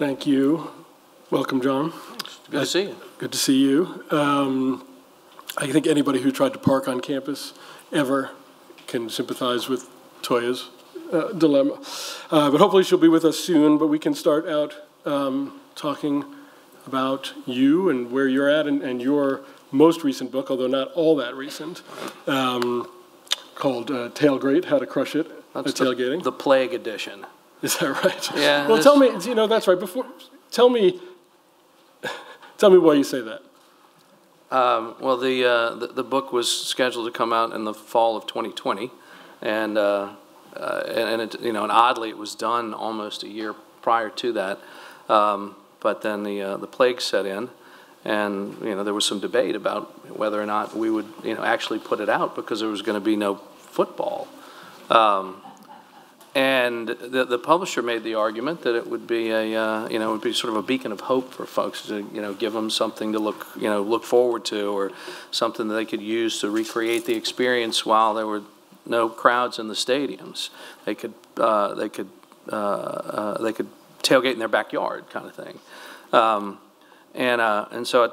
Thank you. Welcome, John. Good to see you. Good to see you. I think anybody who tried to park on campus ever can sympathize with Toya's dilemma. But hopefully she'll be with us soon, but we can start out talking about you and where you're at and your most recent book, although not all that recent, called Tailgate, How to Crush It at Tailgating. The Plague Edition. Is that right? Yeah. Well, tell me, that's right. Tell me why you say that. Well, the book was scheduled to come out in the fall of 2020, and oddly, it was done almost a year prior to that. But then the plague set in, and there was some debate about whether or not we would actually put it out because there was going to be no football. And the publisher made the argument that it would be would be sort of a beacon of hope for folks to give them something to look forward to, or something that they could use to recreate the experience while there were no crowds in the stadiums. They could tailgate in their backyard, kind of thing. And so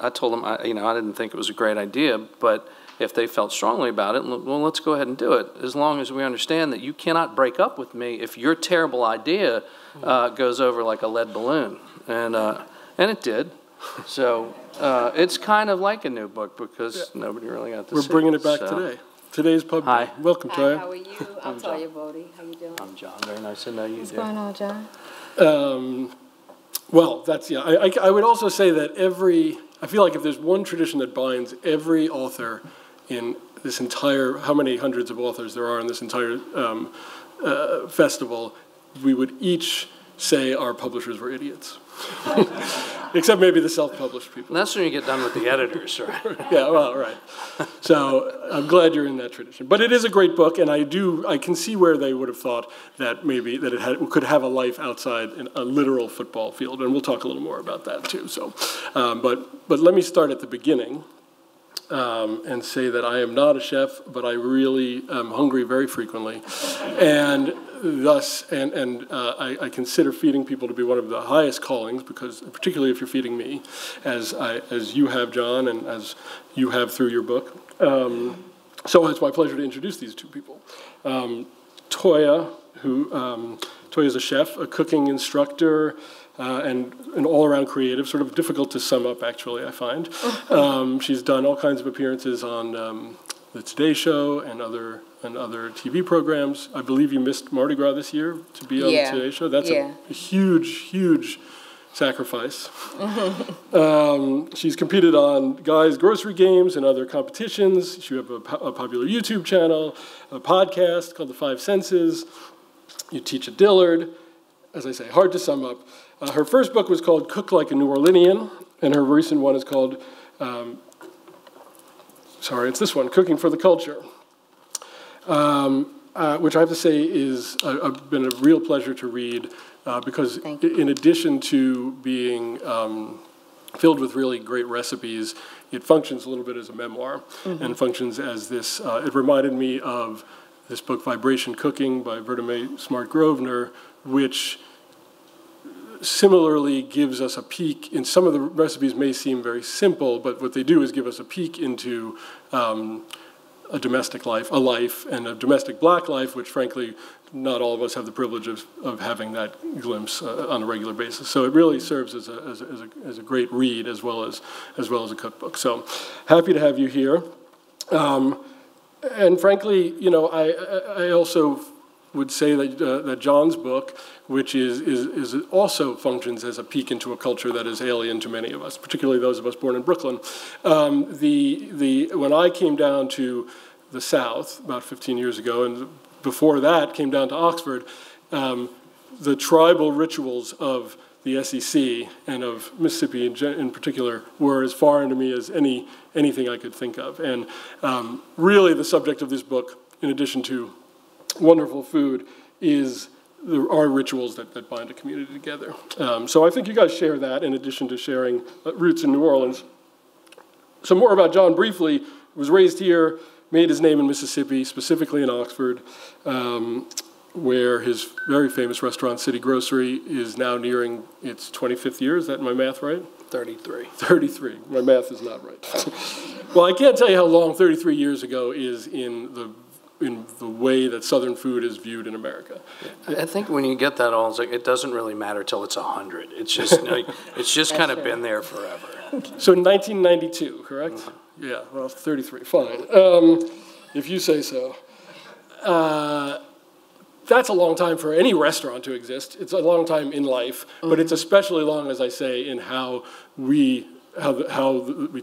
I told them I didn't think it was a great idea, but if they felt strongly about it, well, let's go ahead and do it, as long as we understand that you cannot break up with me if your terrible idea goes over like a lead balloon. And it did. So it's kind of like a new book because nobody really got to see it. We're bringing it back today. Today's pub. Hi. Welcome, Toya. How are you? I'm Toya Boudy. How you doing? I'm John. Very nice to know you. What's going on, John? Well, I would also say that I feel like if there's one tradition that binds every author in this entire, how many hundreds of authors there are in this entire festival, we would each say our publishers were idiots. Except maybe the self-published people. And that's when you get done with the editors, right? Yeah, well, right. So I'm glad you're in that tradition. But it is a great book, and I can see where they would have thought that maybe that it could have a life outside a literal football field, and we'll talk a little more about that too. So, but let me start at the beginning. And say that I am not a chef, but I really am hungry very frequently, and thus, I consider feeding people to be one of the highest callings, because particularly if you're feeding me, as you have, John, and as you have through your book. So it's my pleasure to introduce these two people. Toya, Toya's a chef, a cooking instructor, and an all-around creative, sort of difficult to sum up, actually, I find. She's done all kinds of appearances on the Today Show and other TV programs. I believe you missed Mardi Gras this year to be on the Today Show. That's a huge, huge sacrifice. She's competed on Guy's Grocery Games and other competitions. She has a popular YouTube channel, a podcast called The Five Senses. You teach at Dillard. As I say, hard to sum up. Her first book was called Cook Like a New Orleanian, and her recent one is called, it's this one, Cooking for the Culture, which I have to say is been a real pleasure to read, because in addition to being filled with really great recipes, it functions a little bit as a memoir, and functions as this, it reminded me of this book, Vibration Cooking by Vertime Smart Grosvenor, which similarly gives us a peek. In some of the recipes may seem very simple, but what they do is give us a peek into a domestic life, and a domestic black life, which frankly not all of us have the privilege of having that glimpse on a regular basis. So it really serves as a great read as well as a cookbook. So happy to have you here. And frankly, I also would say that John's book, which is also functions as a peek into a culture that is alien to many of us, particularly those of us born in Brooklyn. When I came down to the South about 15 years ago, and before that came down to Oxford, the tribal rituals of the SEC and of Mississippi in particular were as foreign to me as anything I could think of. And really the subject of this book, in addition to wonderful food, is our rituals that bind a community together. So I think you guys share that, in addition to sharing roots in New Orleans. So more about John briefly. Was raised here, made his name in Mississippi, specifically in Oxford. where his very famous restaurant, City Grocery, is now nearing its 25th year. Is that my math right? 33. 33. My math is not right. Well, I can't tell you how long 33 years ago is in the way that Southern food is viewed in America. I think when you get that old, it doesn't really matter till it's 100. It's just it's just kind of been there forever. So in 1992, correct? Mm-hmm. Yeah, well, 33, fine. If you say so. That's a long time for any restaurant to exist. It's a long time in life, but it's especially long, as I say, in how we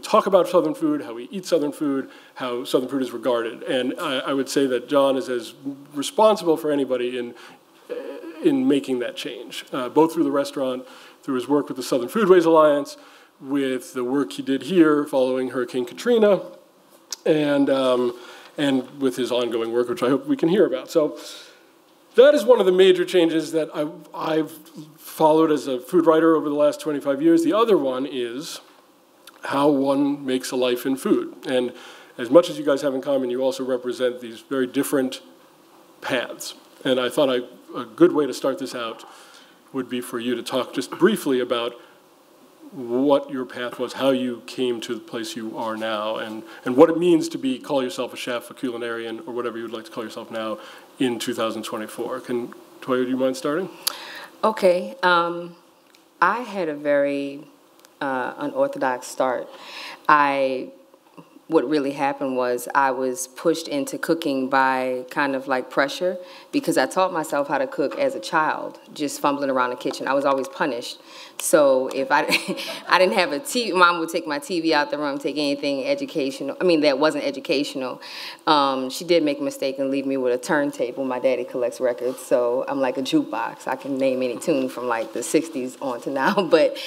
talk about Southern food, how we eat Southern food, how Southern food is regarded. And I would say that John is as responsible for anybody in making that change, both through the restaurant, through his work with the Southern Foodways Alliance, with the work he did here following Hurricane Katrina, and with his ongoing work, which I hope we can hear about. So that is one of the major changes that I've followed as a food writer over the last 25 years. The other one is how one makes a life in food. And as much as you guys have in common, you also represent these very different paths. And I thought a good way to start this out would be for you to talk just briefly about what your path was, how you came to the place you are now, and what it means to call yourself a chef, a culinarian, or whatever you would like to call yourself now in 2024. Toya, do you mind starting? Okay. I had a very unorthodox start. What really happened was I was pushed into cooking by kind of like pressure, because I taught myself how to cook as a child, just fumbling around the kitchen. I was always punished. So if I didn't have a TV, Mom would take my TV out the room, take anything educational. I mean, that wasn't educational. She did make a mistake and leave me with a turntable. My daddy collects records, so I'm like a jukebox. I can name any tune from like the 60s on to now. But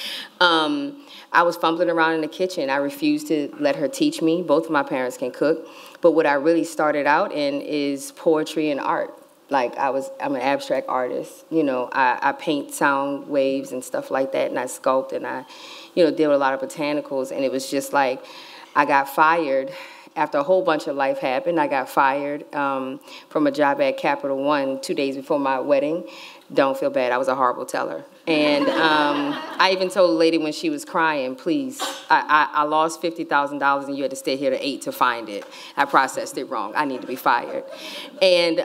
I was fumbling around in the kitchen. I refused to let her teach me. Both of my parents can cook. But what I really started out in is poetry and art. Like I'm an abstract artist. You know, I paint sound waves and stuff like that, and I sculpt, and I, deal with a lot of botanicals. And it was just like I got fired after a whole bunch of life happened. I got fired from a job at Capital One 2 days before my wedding. Don't feel bad. I was a horrible teller. And I even told a lady when she was crying, please, I lost $50,000 and you had to stay here to 8 to find it. I processed it wrong. I need to be fired. And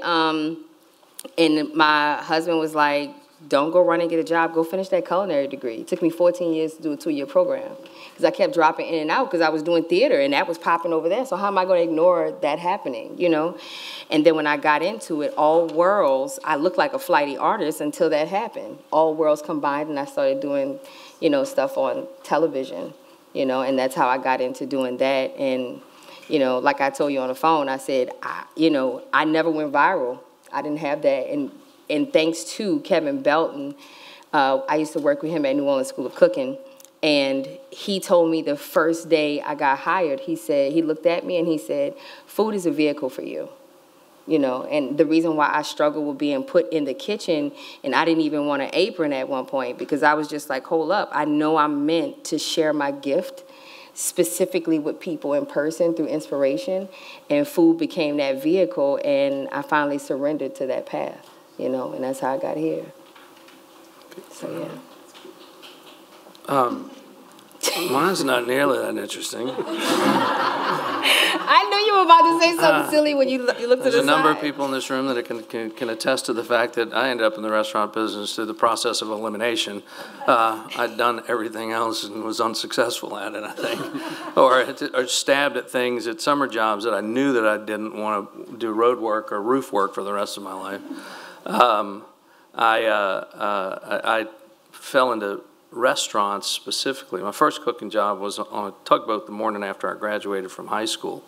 my husband was like, don't go run and get a job. Go finish that culinary degree. It took me 14 years to do a 2-year program because I kept dropping in and out because I was doing theater and that was popping over there. So how am I going to ignore that happening, And then when I got into it, all worlds, I looked like a flighty artist until that happened. All worlds combined, and I started doing, stuff on television, and that's how I got into doing that. And, like I told you on the phone, I said, I never went viral. I didn't have that. And thanks to Kevin Belton, I used to work with him at New Orleans School of Cooking, and he told me the first day I got hired, he looked at me and he said, food is a vehicle for you. And the reason why I struggled with being put in the kitchen, and I didn't even want an apron at one point because I was just like, hold up, I know I'm meant to share my gift specifically with people in person through inspiration, and food became that vehicle, and I finally surrendered to that path, and that's how I got here. So, yeah. Mine's not nearly that interesting. I knew you were about to say something silly when you looked to the side. There's a number of people in this room that can attest to the fact that I ended up in the restaurant business through the process of elimination. I'd done everything else and was unsuccessful at it, I think, or stabbed at things at summer jobs that I knew that I didn't want to do road work or roof work for the rest of my life. I fell into restaurants specifically. My first cooking job was on a tugboat the morning after I graduated from high school.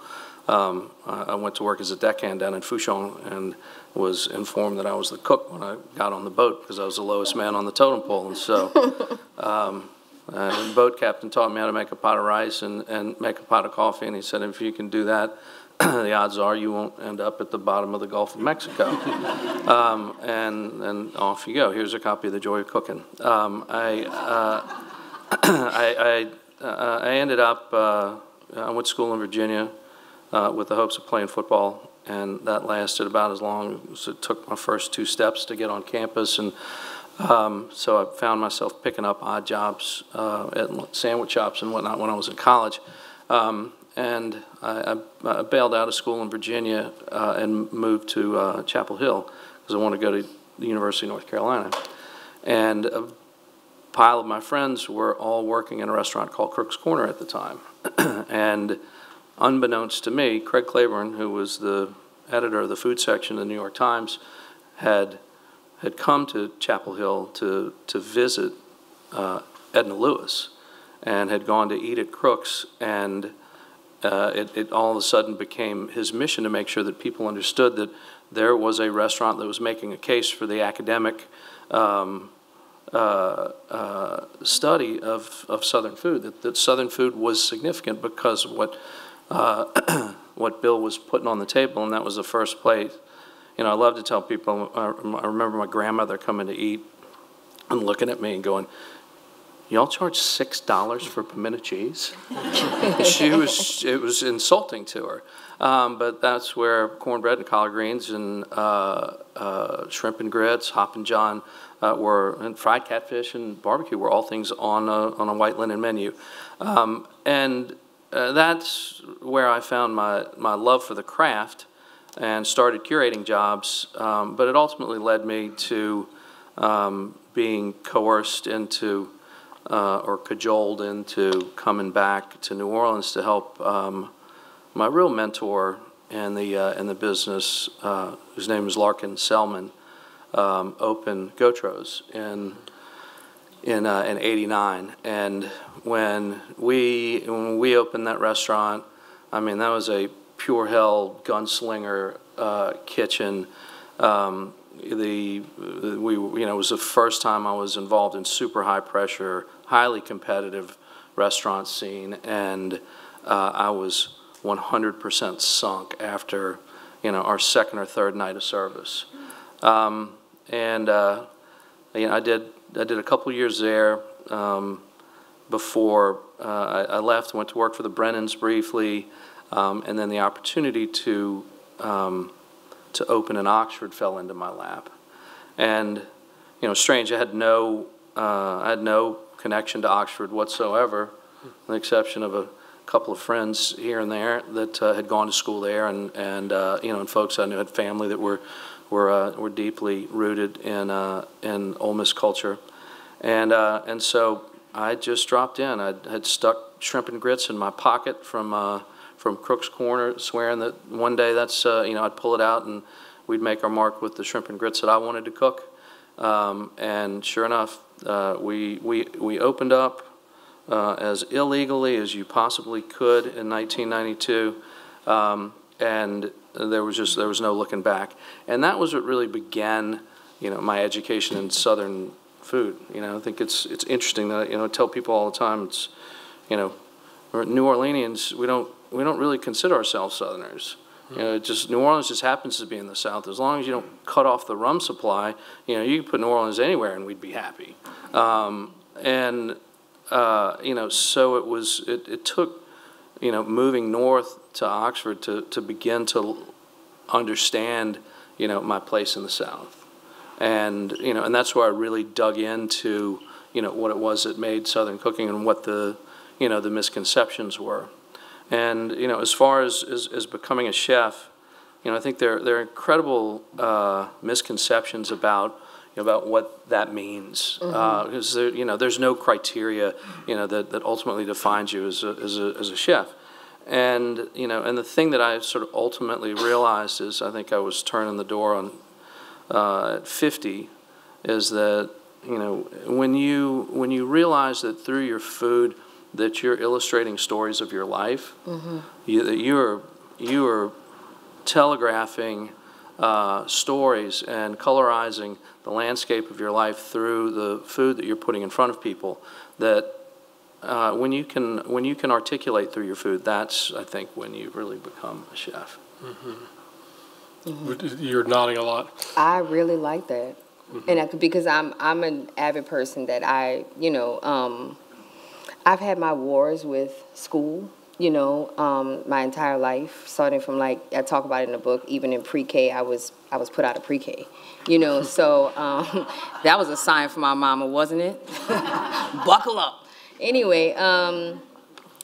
I went to work as a deckhand down in Fouchon and was informed that I was the cook when I got on the boat because I was the lowest man on the totem pole. And so the boat captain taught me how to make a pot of rice and make a pot of coffee, and he said, if you can do that, the odds are you won't end up at the bottom of the Gulf of Mexico. And off you go. Here's a copy of The Joy of Cooking. I ended up, I went to school in Virginia with the hopes of playing football and that lasted about as long as it took my first 2 steps to get on campus. And so I found myself picking up odd jobs at sandwich shops and whatnot when I was in college. And I bailed out of school in Virginia and moved to Chapel Hill because I wanted to go to the University of North Carolina. And a pile of my friends were all working in a restaurant called Crook's Corner at the time. And unbeknownst to me, Craig Claiborne, who was the editor of the food section of the New York Times, had come to Chapel Hill to visit Edna Lewis, and had gone to eat at Crook's, and it all of a sudden became his mission to make sure that people understood that there was a restaurant that was making a case for the academic study of Southern food, that Southern food was significant because of what Bill was putting on the table, and that was the first place. You know, I love to tell people, I remember my grandmother coming to eat and looking at me and going, "Y'all charge $6 for pimento cheese?" It was insulting to her. But that's where cornbread and collard greens and shrimp and grits, Hop and John and fried catfish and barbecue were all things on a white linen menu. And that's where I found my love for the craft and started curating jobs. But it ultimately led me to being coerced into or cajoled into coming back to New Orleans to help my real mentor in the business, whose name is Larkin Selman, open Gautro's in '89. And when we opened that restaurant, I mean, that was a pure hell gunslinger kitchen. It was the first time I was involved in super high pressure, highly competitive restaurant scene, and I was 100% sunk after, our second or third night of service. I did a couple years there before I left. Went to work for the Brennans briefly, and then the opportunity to open in Oxford fell into my lap. And strange, I had no connection to Oxford whatsoever, with the exception of a couple of friends here and there that had gone to school there, and folks I knew had family that were deeply rooted in Ole Miss culture, and so I just dropped in. I had stuck shrimp and grits in my pocket from Crook's Corner, swearing that one day I'd pull it out and we'd make our mark with the shrimp and grits that I wanted to cook, and sure enough, we opened up as illegally as you possibly could in 1992, and there was no looking back. And that was what really began, my education in Southern food. I think it's interesting that I tell people all the time, it's New Orleanians, we don't really consider ourselves Southerners. New Orleans just happens to be in the South. As long as you don't cut off the rum supply, you can put New Orleans anywhere and we'd be happy. So it took, moving north to Oxford to begin to understand, my place in the South. And that's where I really dug into, what it was that made Southern cooking and what the misconceptions were. And, as far as becoming a chef, I think there are incredible misconceptions about what that means. Because there's no criteria, that ultimately defines you as a chef. And, and the thing that I sort of ultimately realized is, I think I was turning the door on at 50, is that, when you realize that through your food that you're illustrating stories of your life, that you are telegraphing stories and colorizing the landscape of your life through the food that you're putting in front of people, that when you can articulate through your food, that's, I think, when you really become a chef. You're nodding a lot. I really like that, and because I'm an avid person that I've had my wars with school you know, my entire life, starting from like, I talk about it in the book, even in pre-K, I was put out of pre-K, you know, so that was a sign from my mama, wasn't it? Buckle up. Anyway,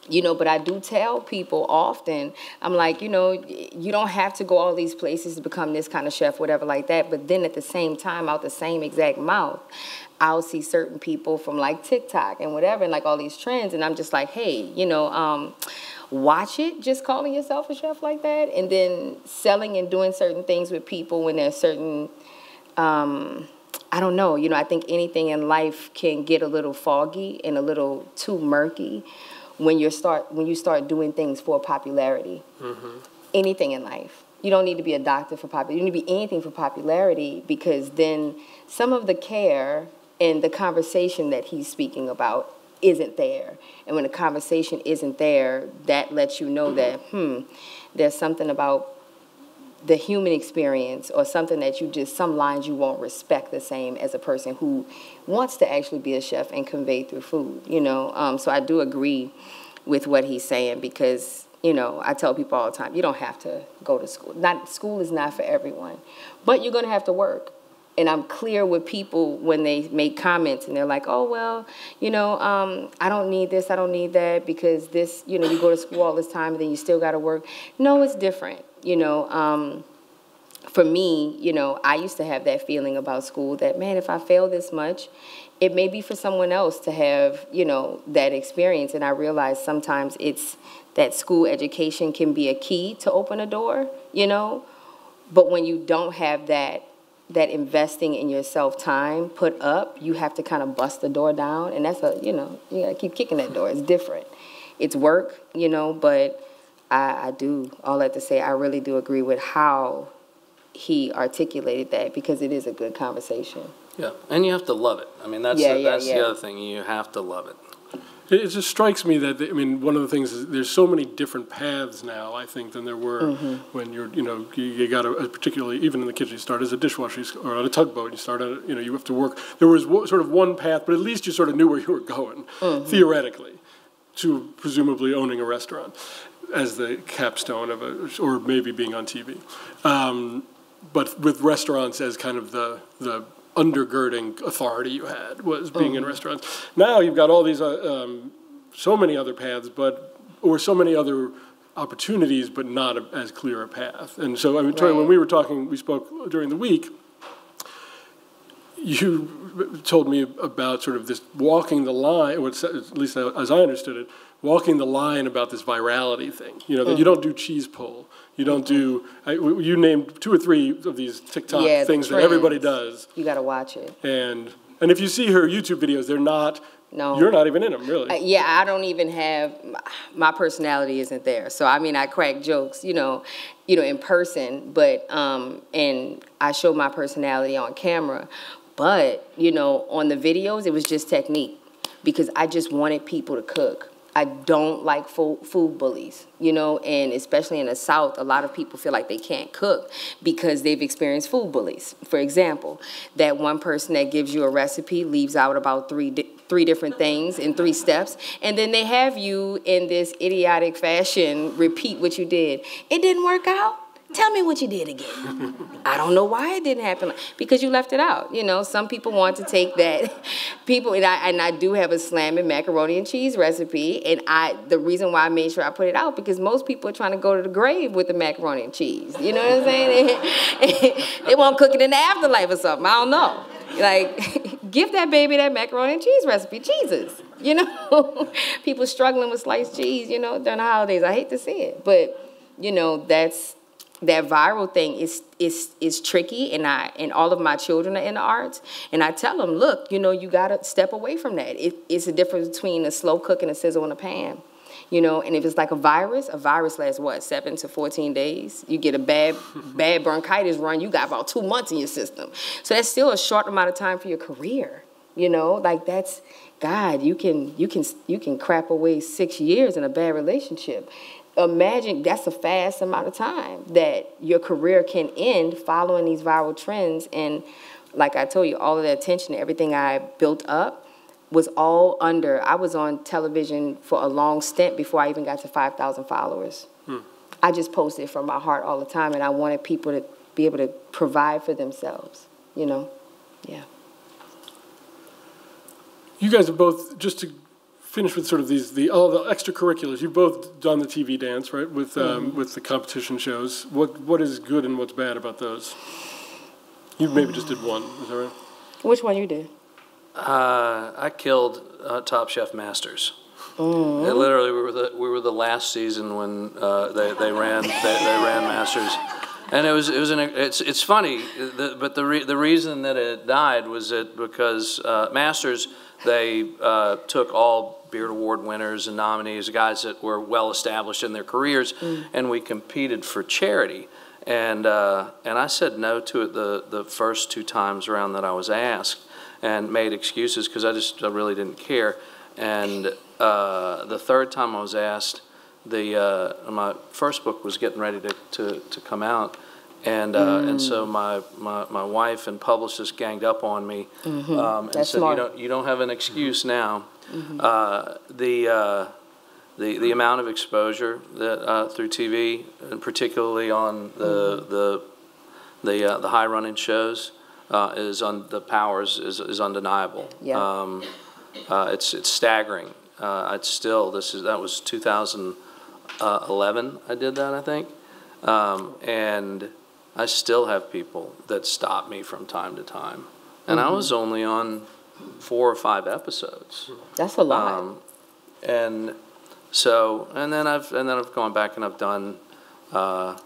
you know, but I do tell people often, I'm like, you know, you don't have to go all these places to become this kind of chef, whatever like that, but then at the same time, out the same exact mouth, I'll see certain people from like TikTok and whatever, and like all these trends, and I'm just like, hey, you know, watch it, just calling yourself a chef like that, and then selling and doing certain things with people when there's certain, I don't know, you know, I think anything in life can get a little foggy and a little too murky when you start doing things for popularity. Mm-hmm. Anything in life. You don't need to be a doctor for popularity. You need to be anything for popularity, because then some of the care and the conversation that he's speaking about isn't there. And when the conversation isn't there, that lets you know that, there's something about the human experience, or something that some lines you won't respect the same as a person who wants to actually be a chef and convey through food, you know. So I do agree with what he's saying, because, you know, I tell people all the time, you don't have to go to school. School is not for everyone, but you're going to have to work. And I'm clear with people when they make comments and they're like, oh, well, you know, I don't need this, I don't need that, because this, you know, you go to school all this time and then you still got to work. No, it's different. You know, for me, you know, I used to have that feeling about school that, man, if I fail this much, it may be for someone else to have, you know, that experience. And I realize sometimes it's that school education can be a key to open a door, you know. But when you don't have that investing in yourself time put up, you have to kind of bust the door down. And that's you know, you got to keep kicking that door. It's different. It's work, you know, but I do, all that to say, I really do agree with how he articulated that, because it is a good conversation. Yeah, and you have to love it. I mean, that's the other thing. You have to love it. It just strikes me that, I mean, one of the things is there's so many different paths now, I think, than there were when you're, you know, you got particularly, even in the kitchen, you start as a dishwasher or on a tugboat, you start on, you know, you have to work. There was sort of one path, but at least you sort of knew where you were going, theoretically, to presumably owning a restaurant as the capstone of or maybe being on TV. But with restaurants as kind of the undergirding authority you had was being in restaurants. Now you've got all these, so many other paths, or so many other opportunities, but not as clear a path. And so, I mean, Toya, when we spoke during the week, you told me about sort of this walking the line, or at least as I understood it, walking the line about this virality thing. You know, that you don't do cheese pull. You don't do, you named 2 or 3 of these TikTok things that everybody does. You got to watch it. And if you see her YouTube videos, they're not, you're not even in them, really. I don't even have, my personality isn't there. So, I mean, I crack jokes, you know, in person, but, and I show my personality on camera. But, you know, on the videos, it was just technique, because I just wanted people to cook. I don't like food bullies, you know, and especially in the South, a lot of people feel like they can't cook because they've experienced food bullies. For example, that one person that gives you a recipe leaves out about three different things in 3 steps, and then they have you in this idiotic fashion repeat what you did. It didn't work out? Tell me what you did again. I don't know why it didn't happen, because you left it out. You know, some people want to take that. And I do have a slamming macaroni and cheese recipe, and the reason why I made sure I put it out, because most people are trying to go to the grave with the macaroni and cheese. You know what I'm saying? They won't cook it in the afterlife or something. I don't know. Like, give that baby that macaroni and cheese recipe. Jesus. You know, people struggling with sliced cheese, you know, during the holidays. I hate to see it, but you know, that viral thing is tricky, and all of my children are in the arts, and I tell them, look, you know, you gotta step away from that. It's a difference between a slow cook and a sizzle in a pan, you know. And if it's like a virus lasts what, 7 to 14 days. You get a bad bronchitis run, you got about 2 months in your system. So that's still a short amount of time for your career, you know. Like, that's God. You can crap away 6 years in a bad relationship. Imagine that's a fast amount of time that your career can end following these viral trends. And like I told you, all of the attention, everything I built up, was all under. I was on television for a long stint before I even got to 5,000 followers. I just posted from my heart all the time, and I wanted people to be able to provide for themselves, you know? Yeah. You guys have both, just to finish with sort of all the extracurriculars, you've both done the TV dance, right, with the competition shows. What is good and what's bad about those? You maybe just did one, is that right? Which one you did? I killed Top Chef Masters. Literally, we were the last season when they ran Masters, and it's funny, but the reason that it died was because Masters, they took all Beard Award winners and nominees, guys that were well established in their careers, and we competed for charity. And I said no to it the first 2 times around that I was asked, and made excuses because I really didn't care. And the 3rd time I was asked, my first book was getting ready to come out, and so my wife and publicist ganged up on me and That's said, smart. you don't have an excuse now. The amount of exposure that through TV, and particularly on the high running shows, is undeniable. Yeah. It's staggering. That was 2011. I did that, I think, and I still have people that stop me from time to time, and I was only on 4 or 5 episodes. That's a lot. And then I've gone back and I've done. I've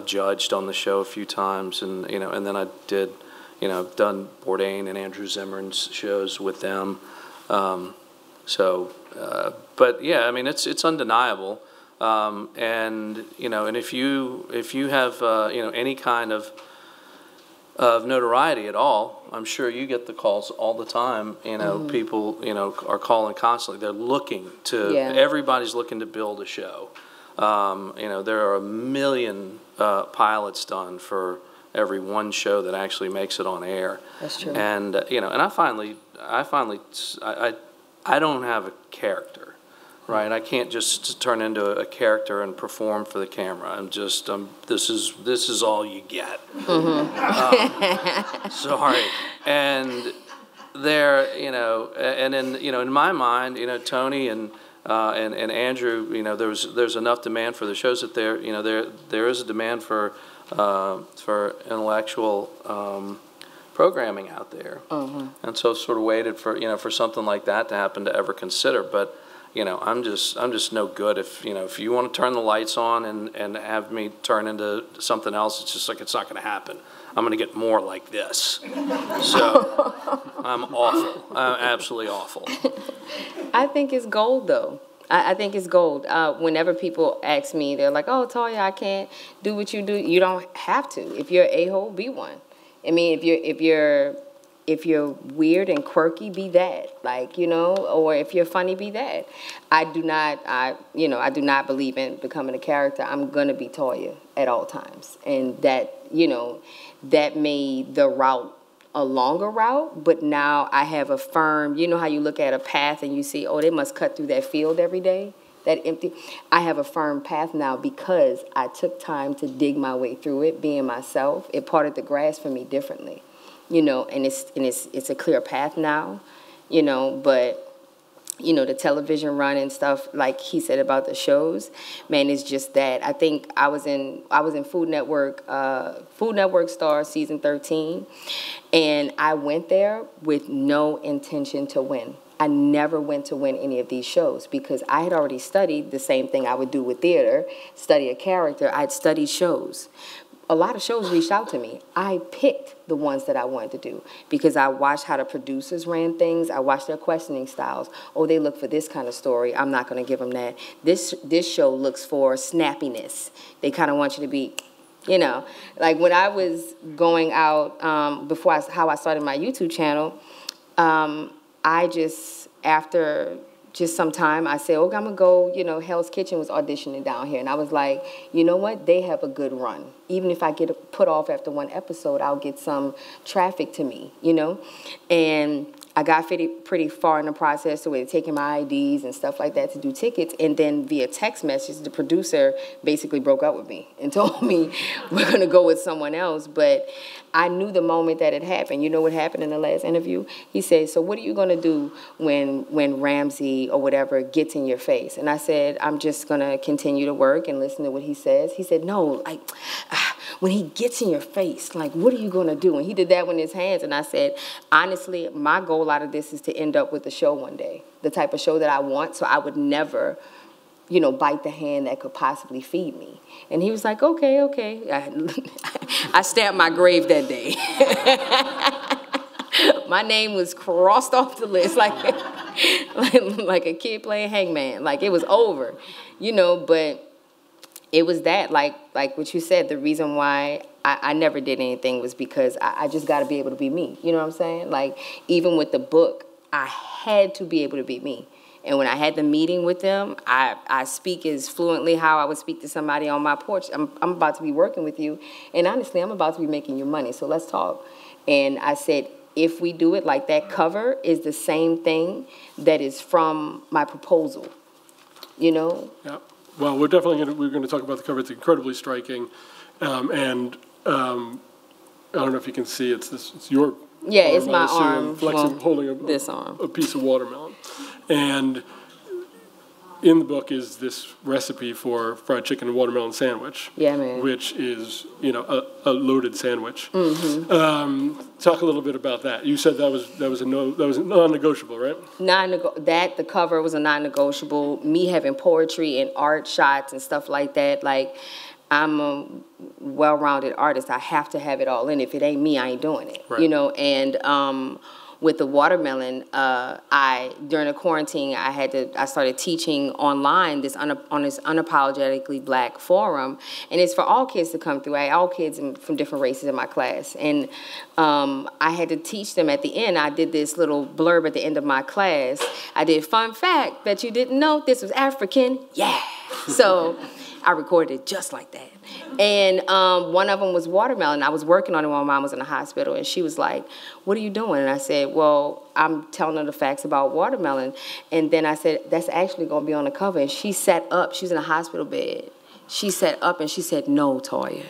judged on the show a few times, and then I did. I've done Bourdain and Andrew Zimmern's shows with them. But yeah, I mean, it's undeniable. And if you have any kind of notoriety at all, I'm sure you get the calls all the time. People are calling constantly. They're looking to. Yeah. Everybody's looking to build a show. There are 1 million pilots done for every one show that actually makes it on air. That's true. And and I don't have a character, right? I can't just turn into a character and perform for the camera. This is all you get. Sorry. And in my mind, Tony and Andrew, there's enough demand for the shows that there is a demand for intellectual programming out there, and so sort of waited for something like that to happen to ever consider. But I'm just no good if you want to turn the lights on and have me turn into something else. It's just like it's not going to happen. I'm going to get more like this. So I'm awful. I'm absolutely awful. I think it's gold, though. I think it's gold. Whenever people ask me, they're like, "Oh, Toya, I can't do what you do." You don't have to. If you're a-hole, be one. I mean, if you're weird and quirky, be that. Or if you're funny, be that. I do not believe in becoming a character. I'm gonna be Toya at all times, and that made the route a longer route, but now I have a firm, how you look at a path and you see, oh, they must cut through that field every day, that empty. I have a firm path now because I took time to dig my way through it, being myself. It parted the grass for me differently, and it's a clear path now, but the television run and stuff, like he said about the shows, man, it's just that. I think I was in Food Network Star season 13, and I went there with no intention to win. I never went to win any of these shows because I had already studied the same thing I would do with theater, study a character. I'd studied shows. A lot of shows reached out to me. I picked the ones that I wanted to do because I watched how the producers ran things. I watched their questioning styles. Oh, they look for this kind of story. I'm not going to give them that. This show looks for snappiness. They kind of want you to be, like when I was going out how I started my YouTube channel. After some time, I said, okay, I'm going to go, Hell's Kitchen was auditioning down here. And I was like, you know what? They have a good run. Even if I get put off after one episode, I'll get some traffic to me, And I got pretty far in the process, so we were taking my IDs and stuff like that to do tickets, and then via text message, the producer basically broke up with me and told me we're going to go with someone else. But I knew the moment that it happened. You know what happened in the last interview? He said, so what are you going to do when Ramsey or whatever gets in your face? And I said, I'm just going to continue to work and listen to what he says. He said, no, like, when he gets in your face, like, what are you going to do? And he did that with his hands. And I said, honestly, my goal out of this is to end up with a show one day, the type of show that I want, so I would never, you know, bite the hand that could possibly feed me. And he was like, okay, okay. I stamped my grave that day. My name was crossed off the list like a kid playing hangman. Like, it was over, you know, but it was that, like what you said, the reason why I never did anything was because I just got to be able to be me. You know what I'm saying? Like, even with the book, I had to be able to be me. And when I had the meeting with them, I speak as fluently how I would speak to somebody on my porch. I'm about to be working with you, and honestly, I'm about to be making you money, so let's talk. And I said, if we do it like that, cover is the same thing that is from my proposal, you know? Yeah. Well, we're definitely going to talk about the cover. It's incredibly striking, and I don't know if you can see. It's your yeah. arm, It's my arm. Holding this arm. a piece of watermelon, and in the book is this recipe for fried chicken and watermelon sandwich. Yeah, man. Which is, you know, a loaded sandwich. Mm-hmm. Talk a little bit about that. You said that was a non-negotiable, right? The cover was a non-negotiable. Me having poetry and art shots and stuff like that. Like, I'm a well-rounded artist. I have to have it all in. If it ain't me, I ain't doing it. Right. You know, and with the watermelon, during the quarantine, I started teaching online on this unapologetically black forum, and it's for all kids to come through. I had all kids from different races in my class, and I had to teach them at the end. I did this little blurb at the end of my class. I did, fun fact that you didn't know, this was African, yeah. So I recorded it just like that. And one of them was watermelon. I was working on it while my mom was in the hospital, and she was like, what are you doing? And I said, well, I'm telling her the facts about watermelon. And then I said, that's actually going to be on the cover. And she sat up. She was in a hospital bed. She sat up, and she said, no, Toya.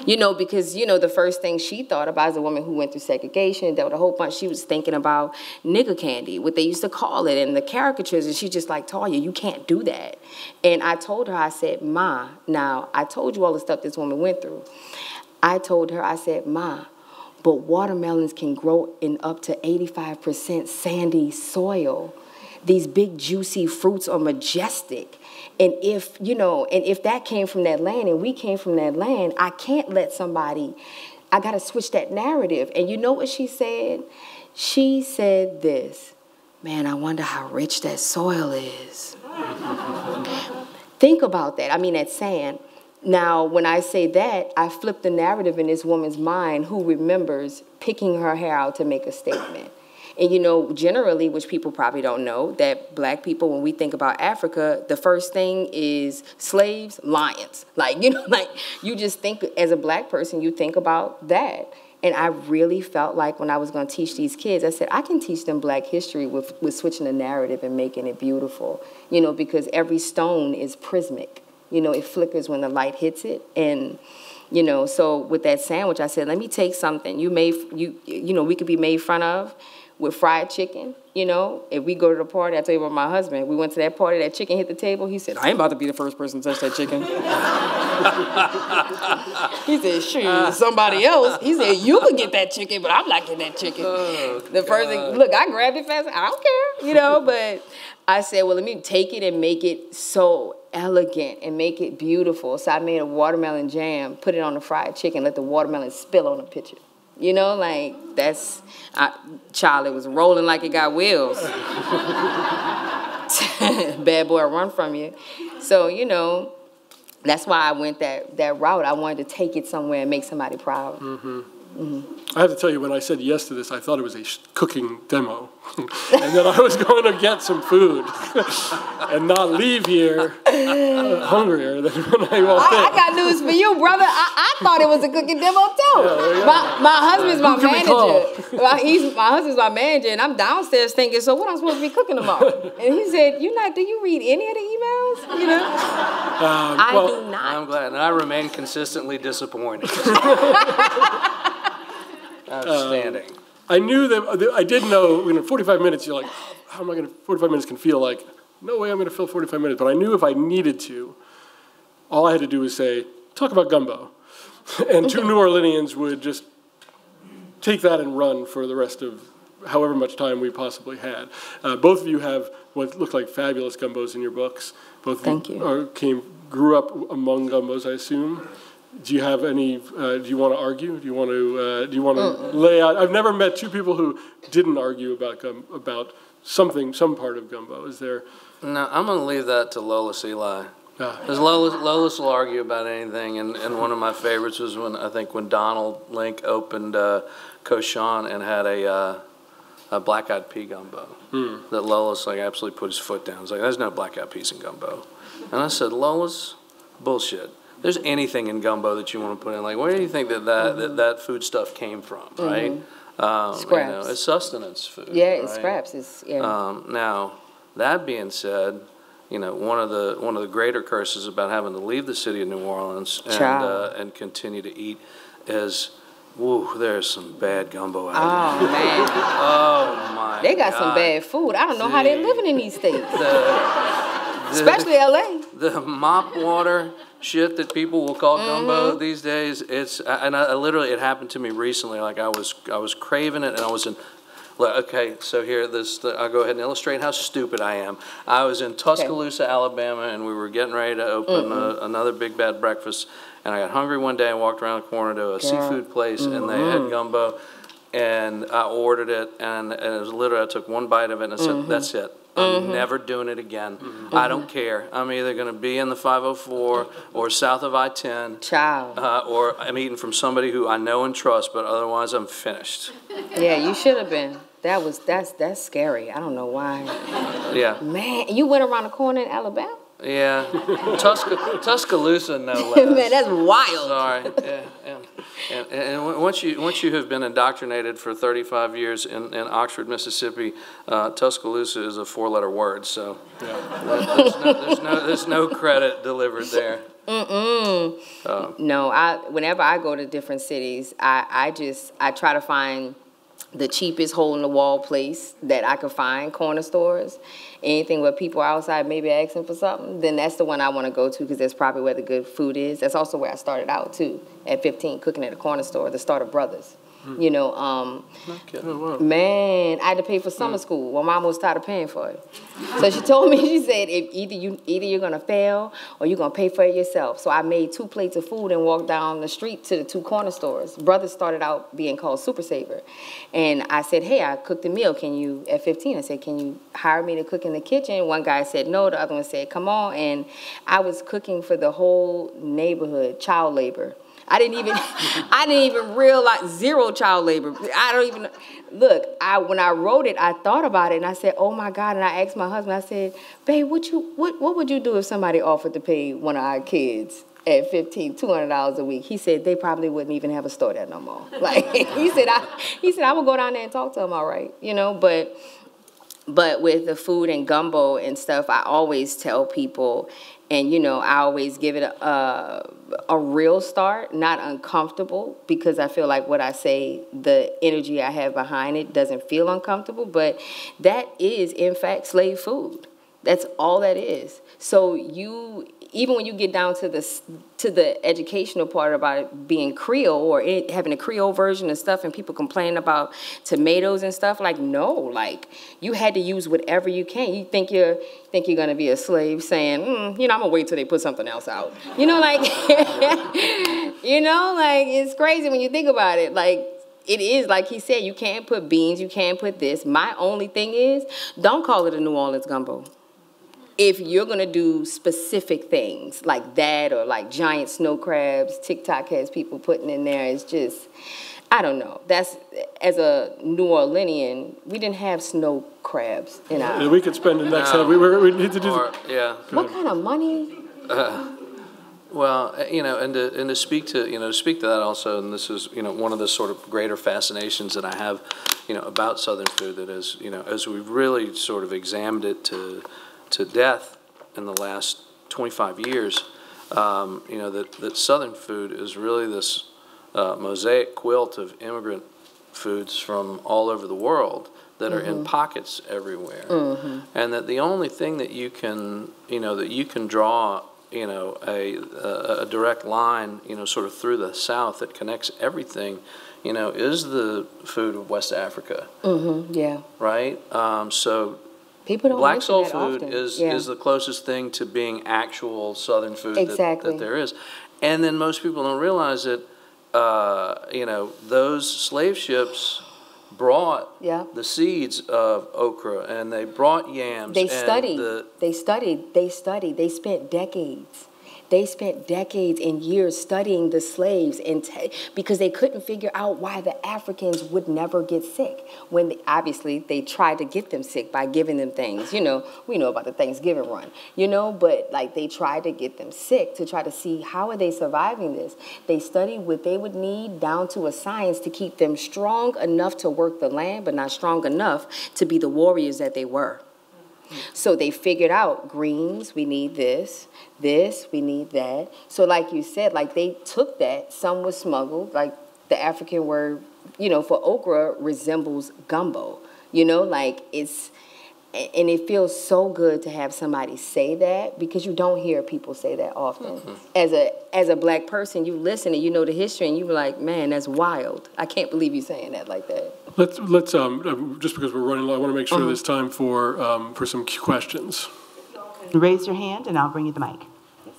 You know, because, you know, the first thing she thought about is a woman who went through segregation, dealt with a whole bunch. She was thinking about nigger candy, what they used to call it, and the caricatures, and she's just like, Toya, you can't do that. And I told her, I said, Ma, now, I told you all the stuff this woman went through. I told her, I said, Ma, but watermelons can grow in up to 85% sandy soil. These big, juicy fruits are majestic. And if, you know, and if that came from that land and we came from that land, I can't let somebody, I got to switch that narrative. And you know what she said? She said this, man, I wonder how rich that soil is. Think about that. I mean, that sand. Now, when I say that, I flip the narrative in this woman's mind who remembers picking her hair out to make a statement. And, you know, generally, which people probably don't know, that black people, when we think about Africa, the first thing is slaves, lions. Like, you know, like, you just think, as a black person, you think about that. And I really felt like when I was going to teach these kids, I said, I can teach them black history with switching the narrative and making it beautiful. You know, because every stone is prismic. You know, it flickers when the light hits it. And, you know, so with that sandwich, I said, let me take something you know, we could be made fun of with fried chicken. You know, if we go to the party, I tell you about my husband. We went to that party, that chicken hit the table. He said, I ain't about to be the first person to touch that chicken. He said, shoot, somebody else. He said, you can get that chicken, but I'm not getting that chicken. Oh, the first thing, look, I grabbed it fast. I don't care, you know, but I said, well, let me take it and make it so elegant and make it beautiful. So I made a watermelon jam, put it on the fried chicken, let the watermelon spill on the picture. You know, like, that's, child, it was rolling like it got wheels. Bad boy run from you. So, you know, that's why I went that route. I wanted to take it somewhere and make somebody proud. Mm-hmm. I have to tell you, when I said yes to this, I thought it was a cooking demo. And then I was going to get some food and not leave here hungrier than when I walked in. I got news for you, brother. I thought it was a cooking demo too. My husband's my manager. My husband's my manager, and I'm downstairs thinking, so what am I supposed to be cooking tomorrow? And he said, do you read any of the emails? You know? I do not. I'm glad, and I remain consistently disappointed. Outstanding. I knew that, I did know, 45 minutes, you're like, how am I going to, 45 minutes can feel like, no way I'm going to fill 45 minutes. But I knew if I needed to, all I had to do was say, talk about gumbo. And two New Orleanians would just take that and run for the rest of however much time we possibly had. Both of you have what look like fabulous gumbos in your books. Both Thank of you. Grew up among gumbos, I assume. Do you have any? Do you want to argue? Do you want to lay out? I've never met two people who didn't argue about something, some part of gumbo. Is there? No, I'm going to leave that to Lolis Eli. Because Lolis will argue about anything, and one of my favorites was when Donald Link opened Cochin and had a black-eyed pea gumbo. That Lolis absolutely put his foot down. He's like, there's no black-eyed peas in gumbo. And I said, Lolis, bullshit. There's anything in gumbo that you want to put in. Where do you think that food stuff came from, right? Scraps. It's sustenance food. Yeah, right? it's scraps. Now, that being said, one of the greater curses about having to leave the city of New Orleans and continue to eat is, woo, there's some bad gumbo out here. Oh, man. Oh, my They got some bad food. I don't know how they're living in these states. Especially L.A. The mop water shit that people will call gumbo these days, I literally, it happened to me recently. I was craving it, and I was in. Okay, so here, I'll go ahead and illustrate how stupid I am. I was in Tuscaloosa, Alabama, and we were getting ready to open another Big Bad Breakfast, and I got hungry one day. I walked around the corner to a seafood place, and they had gumbo, and I ordered it, and it was literally, I took one bite of it, and I said, that's it. I'm never doing it again. I don't care. I'm either going to be in the 504 or south of I-10. Or I'm eating from somebody who I know and trust, but otherwise I'm finished. Yeah, you should have been. That's scary. I don't know why. Yeah. Man, you went around the corner in Alabama? Yeah. Tuscaloosa, no less. Man, that's wild. Sorry. And once you have been indoctrinated for 35 years in Oxford, Mississippi, Tuscaloosa is a 4-letter word, so there's no credit delivered there. No, whenever I go to different cities, I try to find the cheapest hole-in-the-wall place that I could find, corner stores. Anything where people are outside maybe asking for something, then that's the one I want to go to because that's probably where the good food is. That's also where I started out, too, at 15, cooking at a corner store, the Starter Brothers. Man, I had to pay for summer school. Well, Mom was tired of paying for it. So she told me, she said, either you're going to fail or you're going to pay for it yourself. So I made 2 plates of food and walked down the street to the 2 corner stores. Brothers started out being called Super Saver. And I said, hey, I cooked a meal. At 15, I said, can you hire me to cook in the kitchen? One guy said no. The other one said, come on. And I was cooking for the whole neighborhood, child labor. I didn't even realize, 0 child labor. Look, when I wrote it, I thought about it, and I said, oh, my God, and I asked my husband, I said, babe, what would you do if somebody offered to pay one of our kids at 15, $200 a week? He said, they probably wouldn't even have a store there no more. He said, I would go down there and talk to him, all right, But with the food and gumbo and stuff, I always tell people, and, I always give it a real start, not uncomfortable, because I feel like what I say, the energy I have behind it doesn't feel uncomfortable, but that is, in fact, slave food. That's all that is. So even when you get down to the educational part about it being Creole or having a Creole version of stuff and people complaining about tomatoes and stuff, you had to use whatever you can. You think you're going to be a slave saying, I'm going to wait till they put something else out. It's crazy when you think about it. It is, like he said, you can't put beans, you can't put this. My only thing is, don't call it a New Orleans gumbo. If you're going to do specific things like that or like giant snow crabs, TikTok has people putting in there, it's just, I don't know. That's, as a New Orleanian, we didn't have snow crabs in our... We could spend the next time. We need to do... Yeah. What kind of money? Well, and to speak to that also, and this is, one of the sort of greater fascinations that I have, about Southern food, that is, as we've really sort of examined it to death in the last 25 years, that Southern food is really this mosaic quilt of immigrant foods from all over the world that are in pockets everywhere, and that the only thing that you can draw a direct line sort of through the South that connects everything is the food of West Africa. Yeah. Right. So people don't black soul that food often. is the closest thing to being actual Southern food Exactly. that there is, and then most people don't realize that those slave ships brought the seeds of okra, and they brought yams. They studied. They spent decades. They spent decades and years studying the slaves because they couldn't figure out why the Africans would never get sick. When obviously they tried to get them sick by giving them things. We know about the Thanksgiving run. But like they tried to get them sick to try to see how are they surviving this. They studied what they would need down to a science to keep them strong enough to work the land, but not strong enough to be the warriors that they were. So they figured out greens, we need this, we need that. So like you said, like they took that, some was smuggled, like the African word, for okra resembles gumbo, like it's, and it feels so good to have somebody say that because you don't hear people say that often. As a black person, you listen and you know the history and you're like, man, that's wild. I can't believe you saying that like that. Let's just because we're running low, I want to make sure there's time for some questions. Raise your hand and I'll bring you the mic. Yes.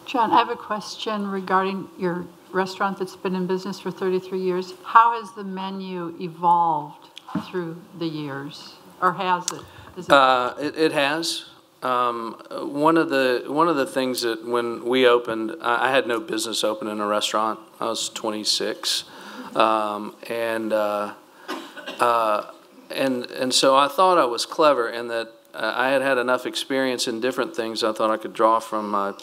John, I have a question regarding your restaurant that's been in business for 33 years. How has the menu evolved through the years, or has it? It has. One of the things that when we opened, I had no business opening a restaurant. I was 26, and so I thought I was clever in that I had enough experience in different things. I thought I could draw from my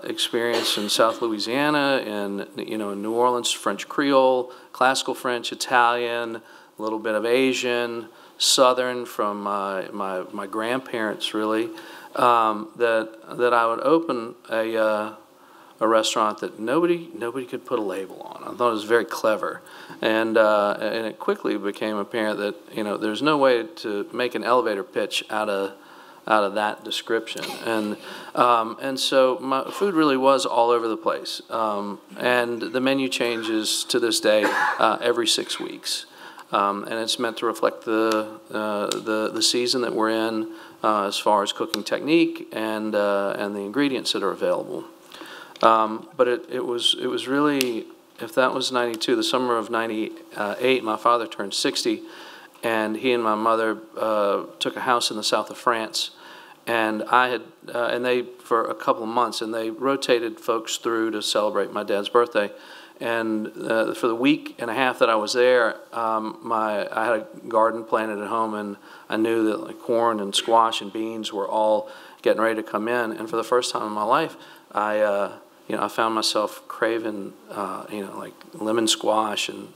experience in South Louisiana and in New Orleans, French Creole, classical French, Italian, a little bit of Asian, Southern from my grandparents really, that I would open a restaurant that nobody could put a label on. I thought it was very clever, and it quickly became apparent that there's no way to make an elevator pitch out of that description, and so my food really was all over the place, and the menu changes to this day every 6 weeks, and it's meant to reflect the season that we're in as far as cooking technique and the ingredients that are available. But it was really, if that was 92, the summer of 98, my father turned 60. And he and my mother took a house in the south of France, and I had, and they for a couple of months, and they rotated folks through to celebrate my dad's birthday. And for the week and a half that I was there, I had a garden planted at home, and I knew that like corn and squash and beans were all getting ready to come in. And for the first time in my life, I found myself craving, like lemon squash and,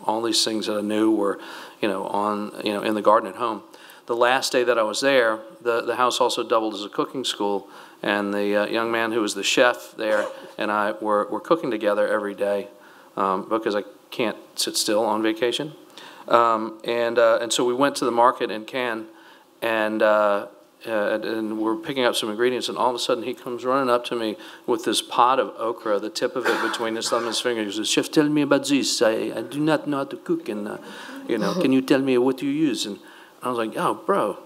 all these things that I knew were, in the garden at home. The last day that I was there, the house also doubled as a cooking school, and the young man who was the chef there and I were cooking together every day because I can't sit still on vacation. And so we went to the market in Cannes, and we're picking up some ingredients, and all of a sudden he comes running up to me with this pot of okra, the tip of it between his thumb and his finger. He says, "Chef, tell me about this. I do not know how to cook, and can you tell me what you use?" And I was like, "Oh, bro,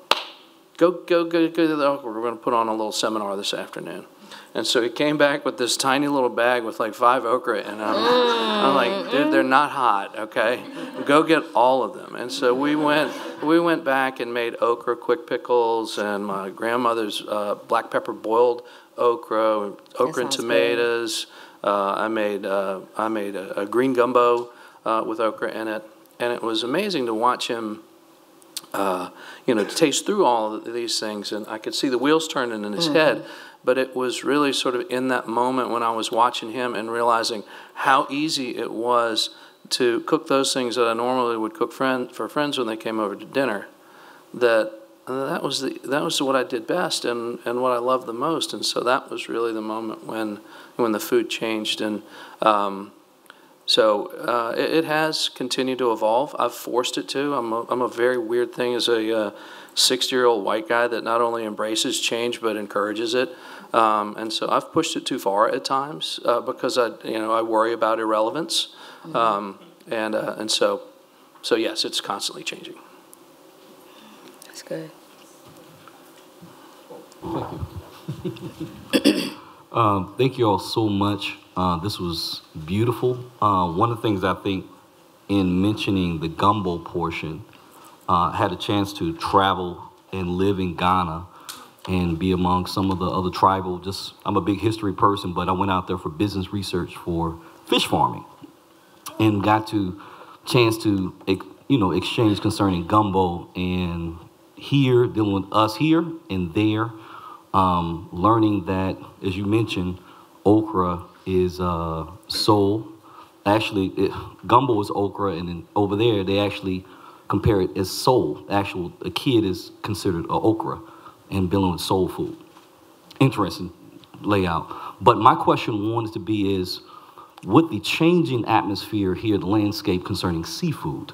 go to the okra. We're going to put on a little seminar this afternoon." And so he came back with this tiny little bag with like 5 okra, and I'm like, "Dude, they're not hot, okay? Go get all of them." And so we went back and made okra quick pickles and my grandmother's black pepper boiled okra and tomatoes. I made a green gumbo with okra in it, and it was amazing to watch him. To taste through all of these things, and I could see the wheels turning in his head. But it was really sort of in that moment when I was watching him and realizing how easy it was to cook those things that I normally would cook for friends when they came over to dinner. That was what I did best and what I loved the most. And so that was really the moment when the food changed. And it has continued to evolve. I've forced it to. I'm a very weird thing as a 60-year-old white guy that not only embraces change but encourages it. And so I've pushed it too far at times because I worry about irrelevance. And so yes, it's constantly changing. That's good. Thank you. Thank you all so much. This was beautiful. One of the things I think in mentioning the gumbo portion, I had a chance to travel and live in Ghana and be among some of the other tribal, I'm a big history person, but I went out there for business research for fish farming and got to chance to, exchange concerning gumbo and here, dealing with us here and there, learning that, as you mentioned, okra is soul. Actually, gumbo is okra, and then over there, they actually compare it as soul. A kid is considered an okra and dealing with soul food. Interesting layout. But my question wanted to be is, with the changing atmosphere here, the landscape concerning seafood,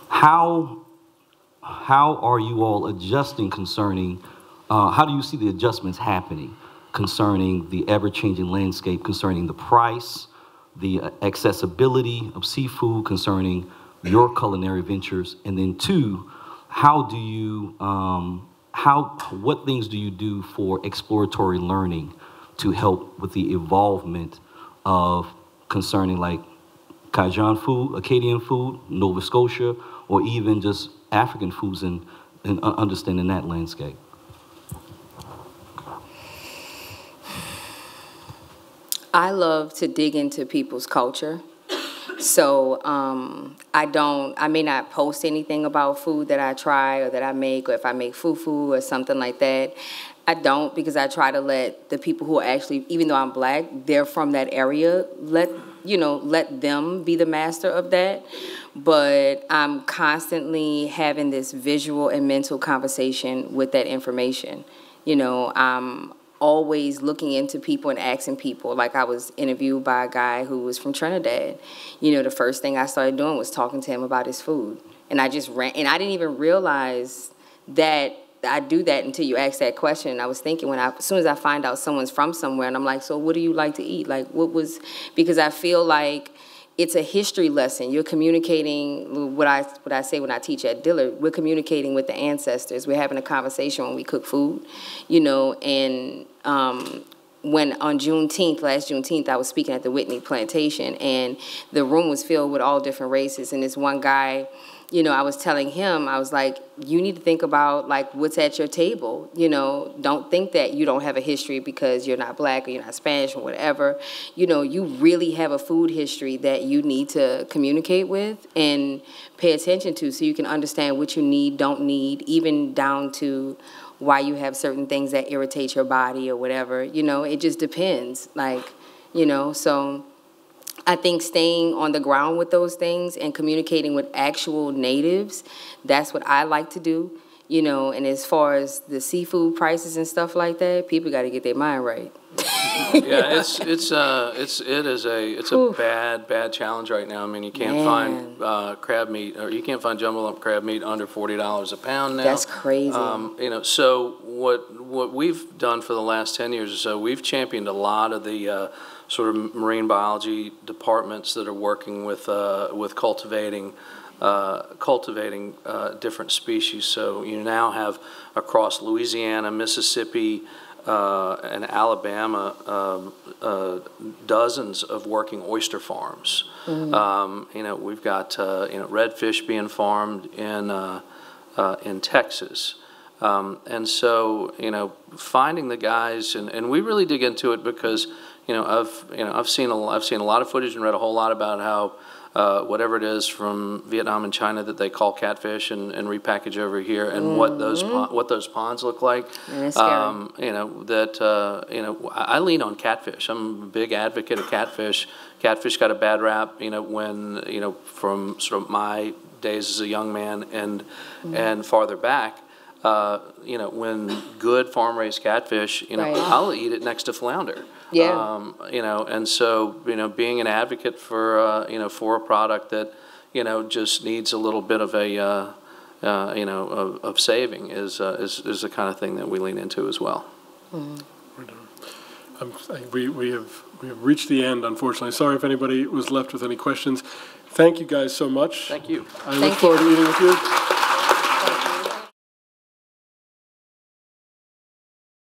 how are you all adjusting concerning, how do you see the adjustments happening concerning the ever-changing landscape, concerning the price, the accessibility of seafood, concerning your culinary ventures, and then two, how do you, what things do you do for exploratory learning to help with the evolvement of concerning like Cajun food, Acadian food, Nova Scotia, or even just African foods and understanding that landscape? I love to dig into people's culture. So I may not post anything about food that I try or that I make, or if I make fufu or something like that. I don't, because I try to let the people who are actually, even though I'm black, they're from that area, let them be the master of that. But I'm constantly having this visual and mental conversation with that information. I'm always looking into people and asking people. Like, I was interviewed by a guy who was from Trinidad. The first thing I started doing was talking to him about his food. And I just ran, and I didn't even realize that I do that until you ask that question. And I was thinking, as soon as I find out someone's from somewhere, and I'm like, so what do you like to eat? Like, because I feel like it's a history lesson. You're communicating, what I say when I teach at Dillard, we're communicating with the ancestors. We're having a conversation when we cook food, and when on last Juneteenth, I was speaking at the Whitney Plantation, and the room was filled with all different races, and this one guy, I was telling him, I was like, you need to think about, like, what's at your table. Don't think that you don't have a history because you're not black or you're not Spanish or whatever. You really have a food history that you need to communicate with and pay attention to so you can understand what you need, don't need, even down to why you have certain things that irritate your body or whatever. It just depends. So I think staying on the ground with those things and communicating with actual natives, that's what I like to do. And as far as the seafood prices and stuff like that, people got to get their mind right. Yeah, it's a bad challenge right now. I mean, you can't find crab meat, or you can't find jumbo lump crab meat under $40 a pound now. That's crazy. So what we've done for the last 10 years or so, we've championed a lot of the sort of marine biology departments that are working with cultivating different species. So you now have across Louisiana, Mississippi, and Alabama, dozens of working oyster farms. Mm-hmm. We've got redfish being farmed in Texas. And so, finding the guys, and we really dig into it because, I've seen a lot of footage and read a whole lot about how whatever it is from Vietnam and China that they call catfish and repackage over here, and what those ponds look like. I lean on catfish. I'm a big advocate of catfish. Catfish got a bad rap, when from sort of my days as a young man and farther back. When good farm-raised catfish, I'll eat it next to flounder. Yeah. And so, being an advocate for, for a product that, just needs a little bit of a, of saving is the kind of thing that we lean into as well. We have reached the end, unfortunately. Sorry if anybody was left with any questions. Thank you guys so much. Thank you. I look forward to eating with you.